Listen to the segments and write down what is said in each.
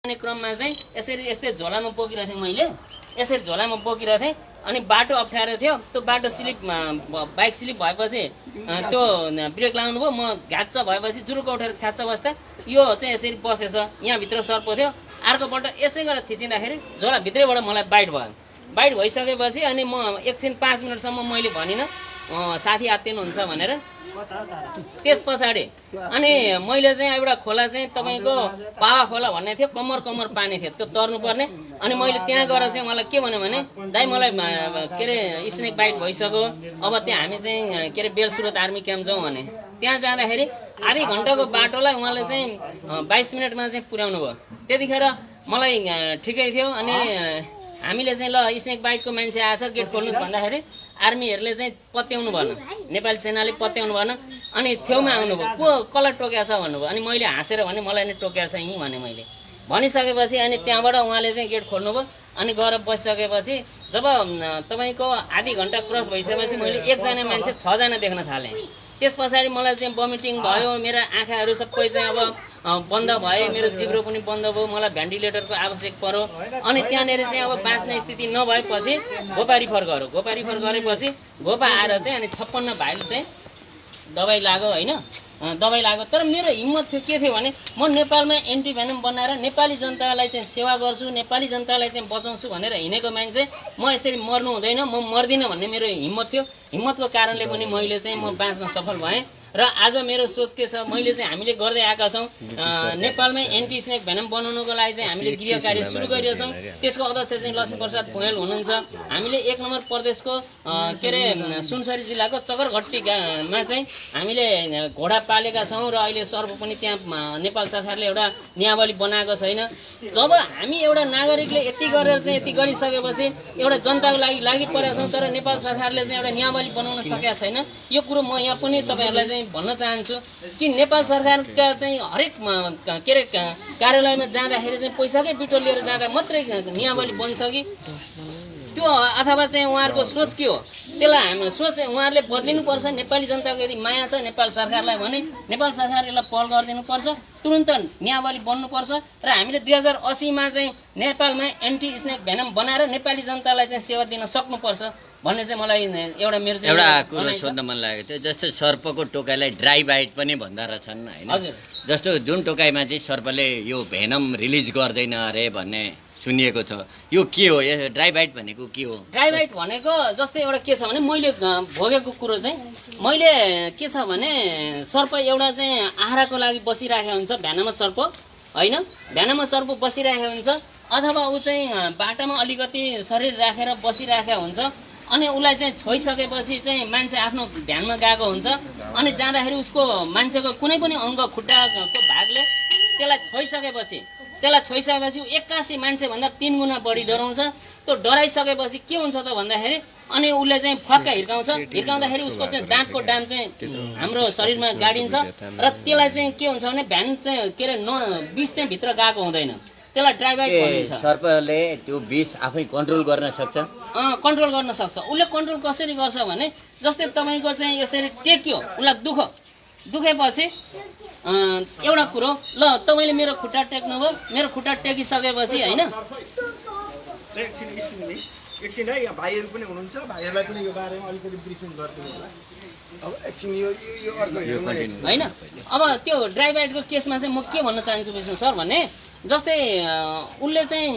क्रममा चाहिँ यस्तै झोलामा बोकिरहेको थिएँ मैले, यसरी झोलामा बोकिरहेको थिएँ अनि बाटो अप्ठ्यारो थियो। त्यो बाटो स्लिप बाइक स्लिप भएपछि त्यो ब्रेक लाउनु भयो, म घ्याच्च भएपछि जुरुको उठेर ख्याच्च बस्दा यो चाहिँ यसरी बसेछ, यहाँभित्र सर्पो थियो। अर्कोपल्ट यसै गरेर थिचिँदाखेरि झोलाभित्रैबाट मलाई बाइट भयो। बाइट भइसकेपछि अनि म एकछिन 5 मिनटसम्म मैले भनिनँ साथी आत्तिनुहुन्छ भनेर। त्यस पछाडि अनि मैले चाहिँ एउटा खोला चाहिँ तपाईँको पावा खोला भन्ने थियो, कमर पानी थियो, त्यो तर्नुपर्ने। अनि मैले त्यहाँ गएर चाहिँ मलाई के भन्यो भने दाइ मलाई के अरे स्नेक बाइट भइसक्यो, अब त्यहाँ हामी चाहिँ के अरे बेलसुरत आर्मी क्याम्प जाउँ भने। त्यहाँ जाँदाखेरि आधी घन्टाको बाटोलाई उहाँले चाहिँ 22 मिनटमा चाहिँ पुर्याउनु भयो। त्यतिखेर मलाई ठिकै थियो। अनि हामीले चाहिँ ल स्नेक बाइटको मान्छे आएछ गेट खोल्नुहोस् भन्दाखेरि आर्मीहरूले चाहिँ पत्याउनु भएन, नेपाली सेनाले पत्याउनु भएन। अनि छेउमा आउनुभयो, को कसलाई टोक्या छ भन्नुभयो। अनि मैले हाँसेर भने मलाई नै टोक्या छ यहीँ भने मैले भनिसकेपछि अनि त्यहाँबाट उहाँले चाहिँ गेट खोल्नुभयो। अनि गएर बसिसकेपछि जब तपाईँको आधी घन्टा क्रस भइसकेपछि मैले एकजना मान्छे 6 जना देख्न थालेँ। त्यस पछाडि मलाई चाहिँ भमिटिङ भयो, मेरो आँखाहरू सबै चाहिँ अब बन्द भए, मेरो जिब्रो पनि बन्द भयो, मलाई भेन्टिलेटरको आवश्यक पर्यो। अनि त्यहाँनिर चाहिँ अब बाँच्ने स्थिति नभएपछि घोपा रिफर गऱ्यो। घोपा रिफर गरेपछि घोपा आएर चाहिँ अनि 56 भाइल चाहिँ दबाई लाग्यो होइन, दबाई लाग्यो। तर मेरो हिम्मत थियो के थियो भने म नेपालमा एन्टी भेनम बनाएर नेपाली जनतालाई चाहिँ सेवा गर्छु, नेपाली जनतालाई चाहिँ बचाउँछु भनेर हिँडेको मान्छे म यसरी मर्नु हुँदैन, म मर्दिनँ भन्ने मेरो हिम्मत थियो। हिम्मतको कारणले पनि मैले चाहिँ म बाँच्न सफल भएँ। र आज मेरो सोच के छ, मैले चाहिँ हामीले गर्दै आएका छौँ नेपालमै एन्टी स्नेक भेनम बनाउनको लागि चाहिँ हामीले गृह कार्य सुरु गरिरहेछौँ। त्यसको अध्यक्ष चाहिँ लक्ष्मीप्रसाद पोहेल हुनुहुन्छ। हामीले 1 नम्बर प्रदेशको के अरे सुनसरी जिल्लाको चकरघट्टीमा चाहिँ हामीले घोडा पालेका छौँ र अहिले सर्प पनि त्यहाँ नेपाल सरकारले एउटा नियावली बनाएको छैन। जब हामी एउटा नागरिकले यति गरेर चाहिँ यति गरिसकेपछि एउटा जनताको लागि परेका छौँ, तर नेपाल सरकारले चाहिँ एउटा नियावली बनाउन सकेका छैन। यो कुरो म यहाँ पनि तपाईँहरूलाई चाहिँ भन्न चाहन्छु कि नेपाल सरकारका चाहिँ हरेक के अरे कार्यालयमा जाँदाखेरि चाहिँ पैसाकै बिटो लिएर जाँदा मात्रै नियावली बन्छ कि त्यो, अथवा चाहिँ उहाँहरूको सोच के हो त्यसलाई हामी सोच उहाँहरूले बदलिनुपर्छ। नेपाली जनताको यदि माया छ नेपाल सरकारलाई भने नेपाल सरकारले यसलाई पहल गरिदिनुपर्छ, तुरन्त नियावली बन्नुपर्छ। र हामीले 2080मा चाहिँ नेपालमा एन्टी स्नेक भेनम बनाएर नेपाली जनतालाई चाहिँ सेवा दिन सक्नुपर्छ भन्ने चाहिँ मलाई एउटा मेरो चाहिँ एउटा कुरो सोध्न मन लागेको थियो। जस्तो सर्पको टोकाइलाई ड्राई बाइट पनि भन्दा रहेछन् होइन, जस्तो जुन टोकाइमा चाहिँ सर्पले यो भेनम रिलिज गर्दैन अरे भन्ने सुनिएको छ, यो के हो? यो ड्राई बाइट भनेको के हो? ड्राई बाइट भनेको जस्तै एउटा के छ भने मैले भोगेको कुरो चाहिँ मैले के छ भने सर्प एउटा चाहिँ आहाराको लागि बसिरहेको हुन्छ, भेनमस सर्प होइन, भेनमस सर्प बसिरहेको हुन्छ, अथवा ऊ चाहिँ बाटामा अलिकति शरीर राखेर बसिरहेको हुन्छ। अनि उसलाई चाहिँ छोइसकेपछि चाहिँ मान्छे आफ्नो ध्यानमा गएको हुन्छ। अनि जाँदाखेरि उसको मान्छेको कुनै पनि अङ्ग खुट्टाको भागले त्यसलाई छोइसकेपछि ऊ 81 मान्छेभन्दा 3 गुणा बढी डराउँछ। त्यो डराइसकेपछि के हुन्छ त भन्दाखेरि अनि उसले चाहिँ फक्का हिर्काउँछ। हिर्काउँदाखेरि उसको चाहिँ दाँतको डाम चाहिँ हाम्रो शरीरमा गाडिन्छ र त्यसलाई चाहिँ के हुन्छ भने भ्यान चाहिँ के अरे विष चाहिँ भित्र गएको हुँदैन, त्यसलाई ड्राई बाइट भनिन्छ। सर्पले त्यो विष आफै कन्ट्रोल गर्न सक्छ? कन्ट्रोल गर्न सक्छ। उसले कन्ट्रोल कसरी गर्छ भने जस्तै तपाईँको चाहिँ यसरी टेक्यो, उसलाई दुखेपछि एउटा कुरो, ल तपाईँले मेरो खुट्टा टेक्नुभयो, मेरो खुट्टा टेकिसकेपछि होइन एकछिन है, यहाँ भाइहरू पनि हुनुहुन्छ, भाइहरूलाई पनि यो बारेमा अलिकति ब्रिफिङ गरिदिनु होला। अब एकछिन यो अर्को होइन। अब त्यो ड्राई बाइटको केसमा चाहिँ म के भन्न चाहन्छु विष्णु सर भने जस्तै उसले चाहिँ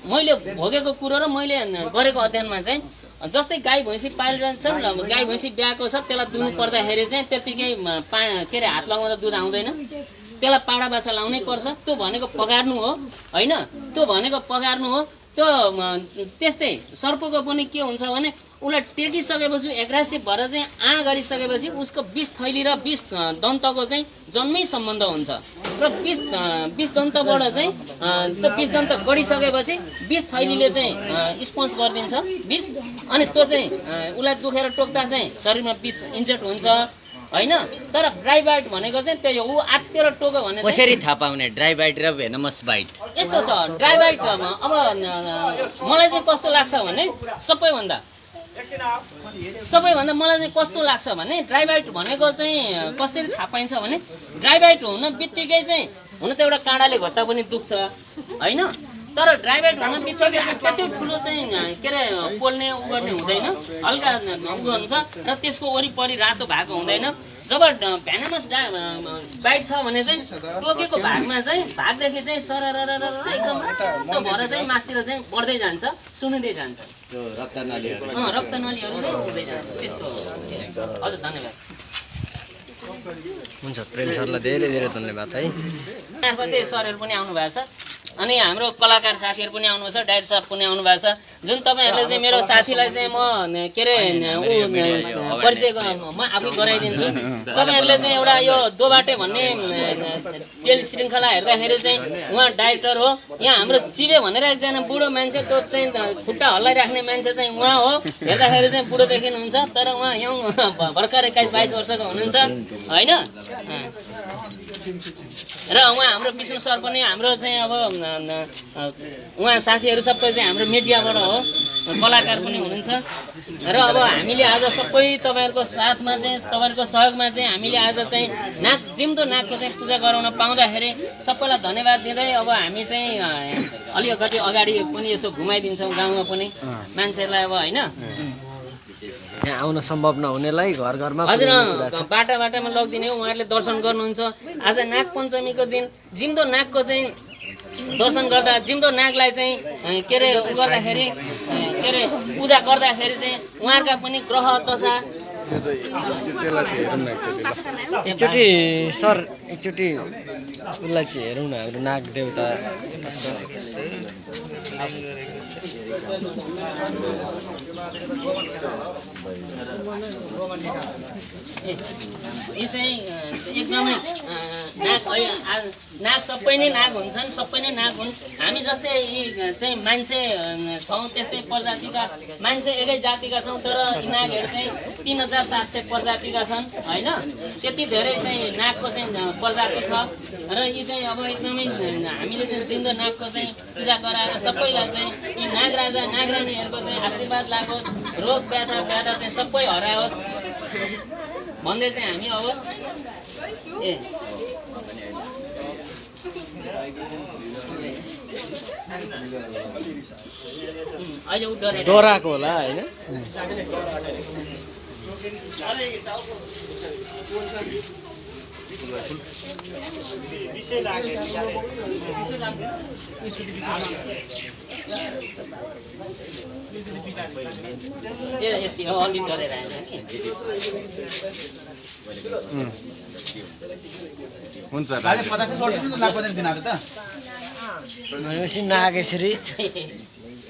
मैले भोगेको कुरो र मैले गरेको अध्ययनमा चाहिँ जस्तै गाई भैँसी पालिरहन्छन्, गाई भैँसी ब्याएको छ, त्यसलाई दुहुनु पर्दाखेरि चाहिँ त्यत्तिकै के अरे हात लगाउँदा दुध आउँदैन, त्यसलाई पाडा बाछा लाउनै पर्छ। त्यो भनेको पगार्नु हो होइन, त्यो भनेको पगार्नु हो। त्यो त्यस्तै सर्पको पनि के हुन्छ भने उसलाई टेकिसकेपछि एग्रेसिभ भएर चाहिँ गरिसकेपछि उसको विष थैली र विष दन्तको चाहिँ जन्मै सम्बन्ध हुन्छ र विष दन्तबाट चाहिँ त्यो विष दन्त गडिसकेपछि विष थैलीले चाहिँ स्पन्ज गरिदिन्छ विष। अनि त्यो चाहिँ उसलाई दुखेर टोक्दा चाहिँ शरीरमा विष इन्जेक्ट हुन्छ होइन। तर ड्राई बाइट भनेको चाहिँ त्यही हो, ऊ आत्तिएर टोक्यो भने कसरी थाहा पाउने ड्राई बाइट र भेनमस बाइट? यस्तो छ ड्राई बाइट। अब मलाई चाहिँ कस्तो लाग्छ भने सबैभन्दा मलाई चाहिँ कस्तो लाग्छ भने ड्राई बाइट भनेको चाहिँ कसरी थाहा पाइन्छ भने ड्राई बाइट हुन बित्तिकै चाहिँ हुन त एउटा काँडाले घट्टा पनि दुख्छ होइन, तर ड्राई बाइट हुन बित्तिकै त्यति ठुलो चाहिँ के अरे पोल्ने उ गर्ने हुँदैन, हल्का उ हुन्छ र त्यसको वरिपरि रातो भएको हुँदैन। जब भेनमस बाइट छ भने चाहिँ टोकेको भागमा चाहिँ भागदेखि चाहिँ सररर एकदम रातो भएर चाहिँ माथितिर चाहिँ बढ्दै जान्छ, सुनिँदै जान्छ, त्यो रक्तनलीहरू रक्तनलीहरू चाहिँ उठ्दै जान्छ त्यस्तो। हजुर धन्यवाद। हुन्छ प्रेम सरलाई धेरै धेरै धन्यवाद है। मार्फतै सरहरू पनि आउनु भएको छ अनि हाम्रो कलाकार साथीहरू पनि आउनुभएको छ, डाइरेक्टर साहब पनि आउनु भएको छ। जुन तपाईँहरूले चाहिँ मेरो साथीलाई चाहिँ म के अरे परिचय म आफै गराइदिन्छु। तपाईँहरूले चाहिँ एउटा यो दोबाटे भन्ने टेली श्रृङ्खला हेर्दाखेरि चाहिँ उहाँ डाइरेक्टर हो। यहाँ हाम्रो चिबे भनेर एकजना बुढो मान्छे, त्यो चाहिँ खुट्टा हल्लाइराख्ने मान्छे चाहिँ उहाँ हो। हेर्दाखेरि चाहिँ बुढो देखिनुहुन्छ तर उहाँ यङ भर्खर 21-22 वर्षको हुनुहुन्छ होइन। र उहाँ हाम्रो विष्णु सर पनि हाम्रो चाहिँ अब उहाँ साथीहरू सबै चाहिँ हाम्रो मिडियाबाट हो, कलाकार पनि हुनुहुन्छ। र अब हामीले आज सबै तपाईँहरूको साथमा चाहिँ तपाईँहरूको सहयोगमा चाहिँ हामीले आज चाहिँ जिउँदो नागको चाहिँ पूजा गराउन पाउँदाखेरि सबैलाई धन्यवाद दिँदै अब हामी चाहिँ अलिकति अगाडि पनि यसो घुमाइदिन्छौँ गाउँमा पनि मान्छेहरूलाई अब होइन। यहाँ आउन सम्भव नहुनेलाई घर घरमा हजुर बाटा बाटामा लगिदिने हो, उहाँहरूले दर्शन गर्नुहुन्छ। आज नाग पञ्चमीको दिन जिउँदो नागको चाहिँ दर्शन गर्दा जिउँदो नागलाई चाहिँ के अरे उ गर्दाखेरि के अरे पूजा गर्दाखेरि चाहिँ उहाँहरूका पनि ग्रह दशा एकचोटि सर एकचोटि उसलाई चाहिँ हेरौँ न हाम्रो नाग देवता। यी चाहिँ एकदमै नाग सबै नै नाग हुन्छन्, सबै नै नाग हुन्। हामी जस्तै यी चाहिँ मान्छे छौँ त्यस्तै प्रजातिका मान्छे एकै जातिका छौँ, तर यी नागहरू चाहिँ 3700 प्रजातिका छन् होइन। त्यति धेरै चाहिँ नागको चाहिँ प्रजाति छ र यी चाहिँ अब एकदमै हामीले चाहिँ जिउँदो नागको चाहिँ पूजा गराएर सबैलाई चाहिँ यी नाग राजा नागरानीहरूको चाहिँ आशीर्वाद लागोस्, रोग व्याधा चाहिँ सबै हराओस् भन्दै चाहिँ हामी अब अहिले उ डराएको होला होइन। यति हो, अलि डरेर आएछ कि हुन्छ भनेपछि नाग यसरी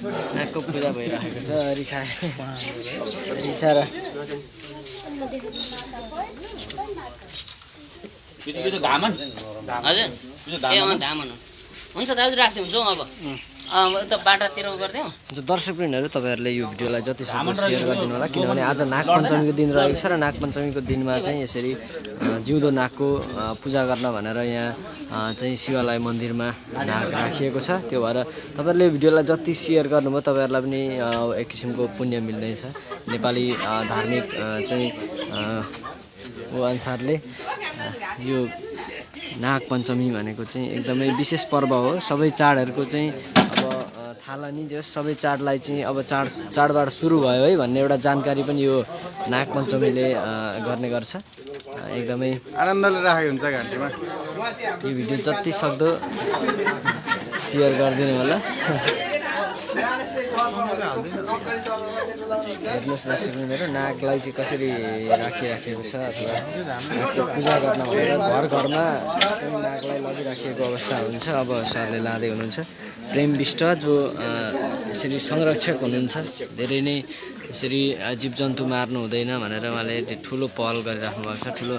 नागको पूजा भइरहेको छ। रिसाएर हजुर ए धामन हुन्छ दाजु राख्दै हुन्छौँ अब त बाटातिर गरिदिउँ। हुन्छ दर्शकवृन्दहरू तपाईँहरूले यो भिडियोलाई जतिसक्दो सेयर गरिदिनु होला, किनभने आज नागपञ्चमीको दिन रहेको छ र नागपञ्चमीको दिनमा चाहिँ यसरी जिउँदो नागको पूजा गर्न भनेर यहाँ चाहिँ शिवालय मन्दिरमा नाग राखिएको छ। त्यो भएर तपाईँहरूले भिडियोलाई जति सेयर गर्नुभयो तपाईँहरूलाई पनि एक किसिमको पुण्य मिल्दैछ। नेपाली धार्मिक चाहिँ अनुसारले यो नागपञ्चमी भनेको चाहिँ एकदमै विशेष पर्व हो। सबै चाडहरूको चाहिँ अब थालनी जो सबै चाडलाई चाहिँ अब चाडबाड सुरु भयो है भन्ने एउटा जानकारी पनि यो नागपञ्चमीले गर्ने गर्छ। एकदमै आनन्दले राखेको हुन्छ घन्टीमा। यो भिडियो जति सक्दो सेयर गरिदिनु होला। हेर्नुहोस् दर्शकवृन्दहरू नागलाई चाहिँ कसरी राखिराखेको छ अथवा नागको पूजा गर्न भनेर घर घरमा चाहिँ नागलाई लगिराखिएको अवस्था हुन्छ। अब सरले लाँदै हुनुहुन्छ। प्रेम विष्ट जो यसरी संरक्षक हुनुहुन्छ, धेरै नै यसरी जीवजन्तु मार्नु हुँदैन भनेर उहाँले ठुलो पहल गरिराख्नु भएको छ। ठुलो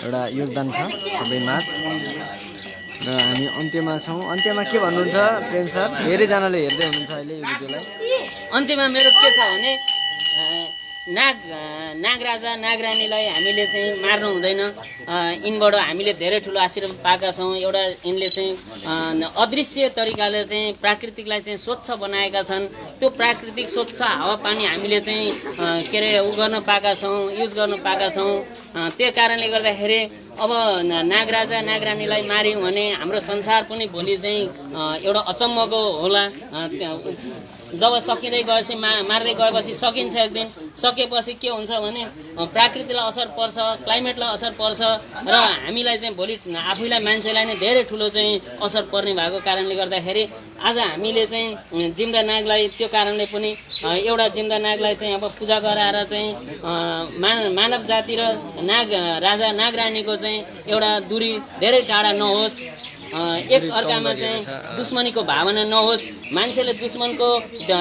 एउटा योगदान छ सबैमाझ। र हामी अन्त्यमा छौँ। अन्त्यमा के भन्नुहुन्छ प्रेम सर? धेरैजनाले हेर्दै हुनुहुन्छ अहिले यो भिडियोलाई। अन्त्यमा मेरो के छ भने नागराजा नागरानीलाई हामीले चाहिँ मार्नु हुँदैन। यिनबाट हामीले धेरै ठुलो आशीर्वाद पाएका छौँ। एउटा यिनले चाहिँ अदृश्य तरिकाले चाहिँ प्राकृतिकलाई चाहिँ स्वच्छ बनाएका छन्। त्यो प्राकृतिक स्वच्छ हावापानी हामीले चाहिँ के अरे उ गर्न पाएका छौँ, युज गर्न पाएका छौँ। त्यो कारणले गर्दाखेरि अब नागराजा नागरानीलाई मार्यौँ भने हाम्रो संसार पनि भोलि चाहिँ एउटा अचम्मको होला। जब सकिँदै गएपछि मार्दै गएपछि सकिन्छ एक दिन। सकेपछि के हुन्छ भने प्रकृतिलाई असर पर्छ, क्लाइमेटलाई असर पर्छ र हामीलाई चाहिँ भोलि आफैलाई मान्छेलाई नै धेरै ठुलो चाहिँ असर पर्ने भएको कारणले गर्दाखेरि आज हामीले चाहिँ जिउँदा नागलाई त्यो कारणले पनि एउटा जिउँदा नागलाई चाहिँ अब पूजा गराएर चाहिँ मानव जाति र नाग राजा नागरानीको चाहिँ एउटा दूरी धेरै टाढा नहोस्, एक अर्कामा चाहिँ दुश्मनीको भावना नहोस्। मान्छेले दुश्मनको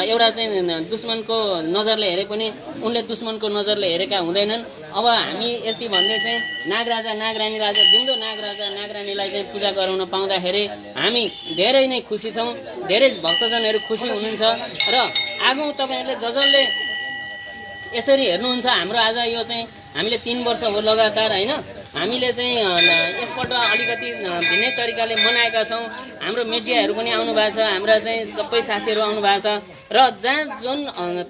एउटा चाहिँ दुश्मनको नजरले हेरे पनि उनले दुश्मनको नजरले हेरेका हुँदैनन्। अब हामी यति भन्दै चाहिँ नागराजा नागरानी राजा जिउँदो नागराजा नागरानीलाई चाहिँ पूजा गराउन पाउँदाखेरि हामी धेरै नै खुसी छौँ। धेरै भक्तजनहरू खुसी हुनुहुन्छ र आगो तपाईँहरूले जसले यसरी हेर्नुहुन्छ हाम्रो आज यो चाहिँ हामीले 3 वर्ष हो लगातार होइन, हामीले चाहिँ यसपल्ट अलिकति भिन्नै तरिकाले मनाएका छौँ। हाम्रो मिडियाहरू पनि आउनु भएको छ, हाम्रा चाहिँ सबै साथीहरू आउनु भएको छ र जहाँ जुन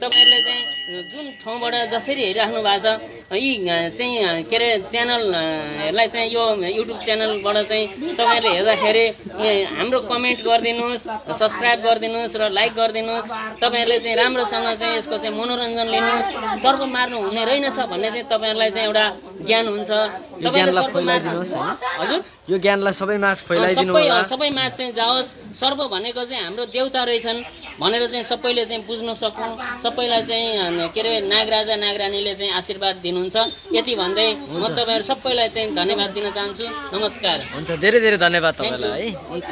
तपाईँहरूले चाहिँ जुन ठाउँबाट जसरी हेरिराख्नु भएको छ यी चाहिँ के अरे च्यानलहरूलाई चाहिँ यो युट्युब च्यानलबाट चाहिँ तपाईँहरूले हेर्दाखेरि हाम्रो कमेन्ट गरिदिनुहोस्, सब्सक्राइब गरिदिनुहोस् र लाइक गरिदिनुहोस्। तपाईँहरूले चाहिँ राम्रोसँग चाहिँ यसको चाहिँ मनोरञ्जन लिनुहोस्। सर्प मार्नु हुने रहेनछ भन्ने चाहिँ तपाईँहरूलाई चाहिँ एउटा ज्ञान हुन्छ। हजुर यो ज्ञानलाई सबै माझ फैलाइदिनु होला। सबै माझ चाहिँ जाओस्। सर्प भनेको चाहिँ हाम्रो देवता रहेछन् भनेर चाहिँ सबैले चाहिँ बुझ्न सकौँ। सबैलाई चाहिँ के अरे नागराजा नागरानीले चाहिँ आशीर्वाद दिनुहुन्छ। यति भन्दै म तपाईँहरू सबैलाई चाहिँ धन्यवाद दिन चाहन्छु। नमस्कार। हुन्छ, धेरै धेरै धन्यवाद तपाईँलाई है। हुन्छ।